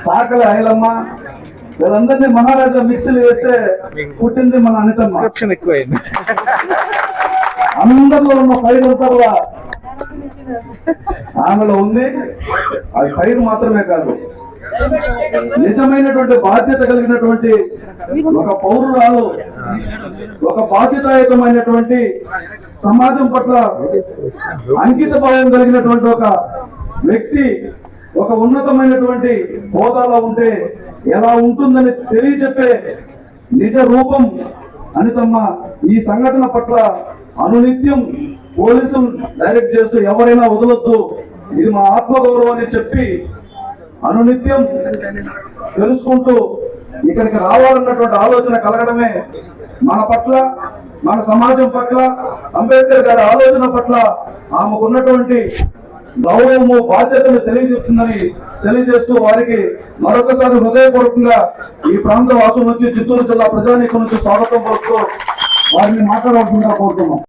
సాకలి ఐలమ్మ వీళ్ళందరినీ మహారాజా మిక్సీలు వేస్తే పుట్టింది మన అనితమ్మ. ఎక్కువైంది. అందరిలో ఉన్న పైరు అంతా ఆమెలో ఉంది. అది పైరు మాత్రమే కాదు, నిజమైనటువంటి బాధ్యత కలిగినటువంటి ఒక పౌరురాలు, ఒక బాధ్యతాయుతమైనటువంటి సమాజం పట్ల అంకిత భావం కలిగినటువంటి ఒక వ్యక్తి ఒక ఉన్నతమైనటువంటి హోదాలో ఉంటే ఎలా ఉంటుందని తెలియజెప్పే నిజ రూపం అనితమ్మ. ఈ సంఘటన పట్ల అనునిత్యం పోలీసులు డైరెక్ట్ చేస్తూ ఎవరైనా వదలొద్దు, ఇది మా ఆత్మగౌరవాన్ని చెప్పి అనునిత్యం తెలుసుకుంటూ ఇక్కడికి రావాలన్నటువంటి ఆలోచన కలగడమే మన పట్ల, మన సమాజం పట్ల, అంబేద్కర్ గారి ఆలోచన పట్ల ఆమెకున్నటువంటి గౌరవము, బాధ్యతను తెలియజేస్తూ వారికి మరొకసారి హృదయపూర్వకంగా ఈ ప్రాంత వాసుల నుంచి, చిత్తూరు జిల్లా ప్రజానీకం నుంచి స్వాగతం పలుకుతూ వారిని మాట్లాడాల్సిందిగా కోరుతున్నాం.